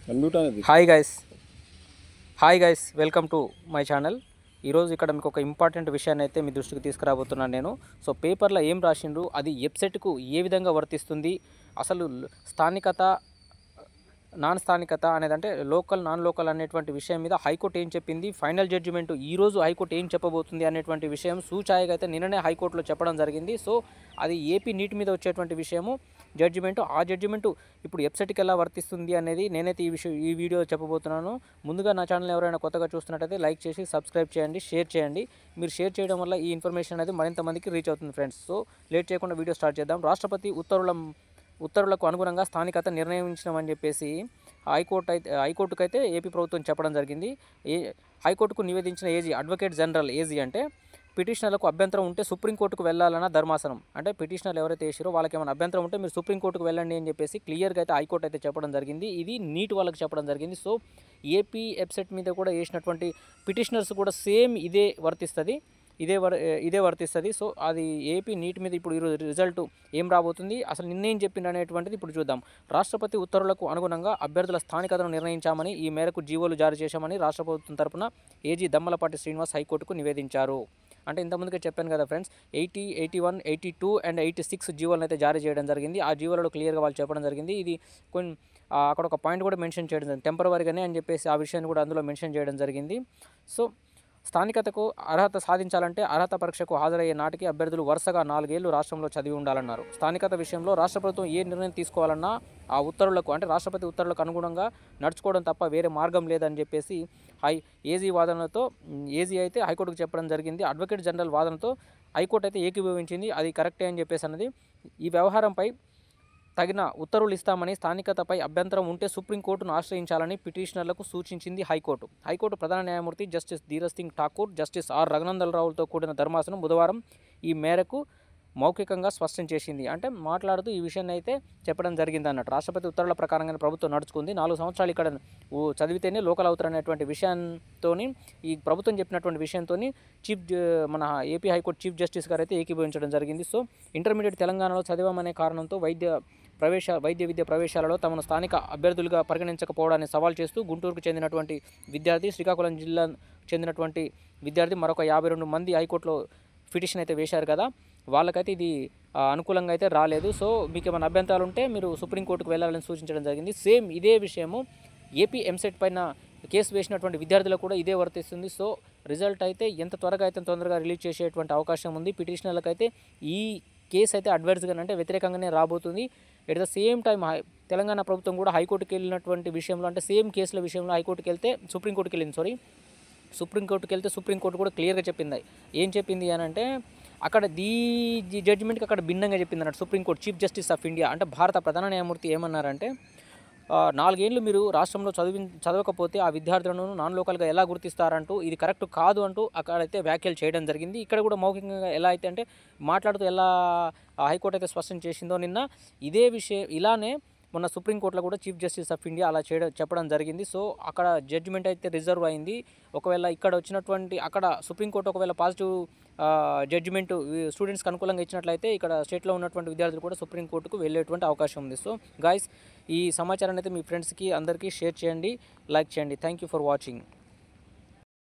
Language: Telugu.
Hi guys hi guys welcome to my channel. ఈరోజు ఇక్కడ మీకు ఒక ఇంపార్టెంట్ విషయాన్ని అయితే మీ దృష్టికి తీసుకురాబోతున్నాను నేను. సో పేపర్లో ఏం రాసిండ్రు, అది వెబ్సైట్కు ఏ విధంగా వర్తిస్తుంది, అసలు స్థానికత నాన్ స్థానికత అనేది అంటే లోకల్ నాన్ లోకల్ అనేటువంటి విషయం మీద హైకోర్టు ఏం చెప్పింది, ఫైనల్ జడ్జిమెంట్ ఈరోజు హైకోర్టు ఏం చెప్పబోతుంది అనేటువంటి విషయం సూచాయిగా అయితే నిన్ననే హైకోర్టులో చెప్పడం జరిగింది. సో అది ఏపీ నీటి మీద వచ్చేటువంటి విషయము జడ్జిమెంటు. ఆ జడ్జిమెంటు ఇప్పుడు వెబ్సైట్కి ఎలా వర్తిస్తుంది అనేది నేనైతే ఈ వీడియో చెప్పబోతున్నాను. ముందుగా నా ఛానల్ ఎవరైనా కొత్తగా చూస్తున్నట్టయితే లైక్ చేసి సబ్స్క్రైబ్ చేయండి, షేర్ చేయండి. మీరు షేర్ చేయడం వల్ల ఈ ఇన్ఫర్మేషన్ అనేది మరింత మందికి రీచ్ అవుతుంది ఫ్రెండ్స్. సో లేట్ చేయకుండా వీడియో స్టార్ట్ చేద్దాం. రాష్ట్రపతి ఉత్తర్వులకు అనుగుణంగా స్థానికత నిర్ణయించమని చెప్పేసి హైకోర్టుకు అయితే ఏపీ ప్రభుత్వం చెప్పడం జరిగింది. హైకోర్టుకు నివేదించిన ఏజీ అడ్వకేట్ జనరల్ ఏజీ అంటే పిటిషనర్లకు అభ్యంతరం ఉంటే సుప్రీంకోర్టుకు వెళ్ళాలన్న ధర్మాసనం. అంటే పిటిషనర్లు ఎవరైతే వేసారో వాళ్ళకి ఏమైనా అభ్యంతరం ఉంటే మీరు సుప్రీంకోర్టుకు వెళ్ళండి అని చెప్పేసి క్లియర్గా అయితే హైకోర్టు అయితే చెప్పడం జరిగింది. ఇది నీట్ వాళ్ళకి చెప్పడం జరిగింది. సో ఏపీ వెబ్సైట్ మీద కూడా వేసినటువంటి పిటిషనర్స్ కూడా సేమ్ ఇదే వర్తిస్తుంది. ఇదే వర్తిస్తుంది. సో అది ఏపీ నీట్ మీద ఇప్పుడు ఈరోజు రిజల్ట్ ఏం రాబోతుంది, అసలు నిన్నేం చెప్పింది అనేటువంటిది ఇప్పుడు చూద్దాం. రాష్ట్రపతి ఉత్తర్వులకు అనుగుణంగా అభ్యర్థుల స్థానికతను నిర్ణయించామని, ఈ మేరకు జీవోలు జారీ చేశామని రాష్ట్ర ప్రభుత్వం తరపున ఏజీ దమ్మలపాటి శ్రీనివాస్ హైకోర్టుకు నివేదించారు. అంటే ఇంతకుముందుకే చెప్పాను కదా ఫ్రెండ్స్, 80, 81, 82 అండ్ 86 జీవోలను అయితే జారీ చేయడం జరిగింది. ఆ జీవోలలో క్లియర్గా వాళ్ళు చెప్పడం జరిగింది. ఇది కొన్ని అక్కడ ఒక పాయింట్ కూడా మెన్షన్ చేయడం జరిగింది, టెంపరవరీగానే అని చెప్పేసి ఆ విషయాన్ని కూడా అందులో మెన్షన్ చేయడం జరిగింది. సో స్థానికతకు అర్హత సాధించాలంటే అర్హత పరీక్షకు హాజరయ్యే నాటికి అభ్యర్థులు వరుసగా 4 ఏళ్లు రాష్ట్రంలో చదివి ఉండాలన్నారు. స్థానికత విషయంలో రాష్ట్ర ప్రభుత్వం ఏ నిర్ణయం తీసుకోవాలన్నా ఆ ఉత్తర్వులకు అంటే రాష్ట్రపతి ఉత్తర్వులకు అనుగుణంగా నడుచుకోవడం తప్ప వేరే మార్గం లేదని చెప్పేసి ఏజీ అయితే హైకోర్టుకు చెప్పడం జరిగింది. అడ్వకేట్ జనరల్ వాదనతో హైకోర్టు అయితే ఏకీభవించింది. అది కరెక్టే అని చెప్పేసి అన్నది. ఈ వ్యవహారంపై తగిన ఉత్తర్వులు ఇస్తామని, స్థానికతపై అభ్యంతరం ఉంటే సుప్రీంకోర్టును ఆశ్రయించాలని పిటిషనర్లకు సూచించింది హైకోర్టు ప్రధాన న్యాయమూర్తి justice Dheeraj Singh Thakur, justice R Raghunandan రావులతో కూడిన ధర్మాసనం బుధవారం ఈ మేరకు మౌఖికంగా స్పష్టం చేసింది. అంటే మాట్లాడుతూ ఈ విషయాన్ని అయితే చెప్పడం జరిగింది అన్నట్టు. రాష్ట్రపతి ఉత్తర్వుల ప్రకారంగా ప్రభుత్వం నడుచుకుంది. 4 సంవత్సరాలు ఇక్కడ చదివితేనే లోకల్ అవుతారనేటువంటి విషయంతో ఈ ప్రభుత్వం చెప్పినటువంటి విషయంతో మన ఏపీ హైకోర్టు చీఫ్ జస్టిస్ గారు అయితే ఏకీభవించడం జరిగింది. సో ఇంటర్మీడియట్ తెలంగాణలో చదివామనే కారణంతో వైద్య విద్య ప్రవేశాలలో తమను స్థానిక అభ్యర్థులుగా పరిగణించకపోవడాన్ని సవాల్ చేస్తూ గుంటూరుకు చెందినటువంటి విద్యార్థి, శ్రీకాకుళం జిల్లా చెందినటువంటి విద్యార్థి మరొక 52 మంది హైకోర్టులో పిటిషన్ అయితే వేశారు కదా, వాళ్ళకైతే ఇది అనుకూలంగా అయితే రాలేదు. సో మీకు ఏమైనా అభ్యంతరాలు ఉంటే మీరు సుప్రీంకోర్టుకు వెళ్ళాలని సూచించడం జరిగింది. సేమ్ ఇదే విషయము ఏపీ ఎంసెట్ పైన కేసు వేసినటువంటి విద్యార్థులకు కూడా ఇదే వర్తిస్తుంది. సో రిజల్ట్ అయితే ఎంత త్వరగా అయితే తొందరగా రిలీజ్ చేసేటువంటి అవకాశం ఉంది. పిటిషనర్లకు అయితే ఈ కేసు అయితే అడ్వర్స్గా అంటే వ్యతిరేకంగానే రాబోతుంది. At the same time Telangana ప్రభుత్వం కూడా హైకోర్టుకి వెళ్ళినటువంటి విషయంలో అంటే సేమ్ కేసుల విషయంలో సుప్రీంకోర్టుకి వెళ్తే సుప్రీంకోర్టు కూడా క్లియర్గా చెప్పింది. ఏం చెప్పింది అని అంటే అక్కడ జడ్జిమెంట్కి అక్కడ భిన్నంగా చెప్పింది అన్నట్టు. Supreme court chief justice of India అంటే భారత ప్రధాన న్యాయమూర్తి ఏమన్నారంటే 4 ఏళ్ళు మీరు రాష్ట్రంలో చదవకపోతే ఆ విద్యార్థులను నాన్ లోకల్గా ఎలా గుర్తిస్తారంటూ ఇది కరెక్ట్ కాదు అంటూ అక్కడైతే వ్యాఖ్యలు చేయడం జరిగింది. ఇక్కడ కూడా మౌఖికంగా ఎలా అయితే అంటే మాట్లాడుతూ ఎలా హైకోర్టు అయితే స్పష్టం చేసిందో నిన్న ఇదే విషయం ఇలానే మొన్న సుప్రీంకోర్టులో కూడా చీఫ్ జస్టిస్ ఆఫ్ ఇండియా అలా చెప్పడం జరిగింది. సో అక్కడ జడ్జిమెంట్ అయితే రిజర్వ్ అయింది. ఒకవేళ ఇక్కడ వచ్చినటువంటి అక్కడ సుప్రీంకోర్టు ఒకవేళ పాజిటివ్ జడ్జిమెంట్ స్టూడెంట్స్కి అనుకూలంగా ఇచ్చినట్లయితే ఇక్కడ స్టేట్లో ఉన్నటువంటి విద్యార్థులు కూడా సుప్రీంకోర్టుకు వెళ్ళేటువంటి అవకాశం ఉంది. సో గాయస్ ఈ సమాచారాన్ని అయితే మీ ఫ్రెండ్స్కి అందరికీ షేర్ చేయండి, లైక్ చేయండి. Thank you for watching.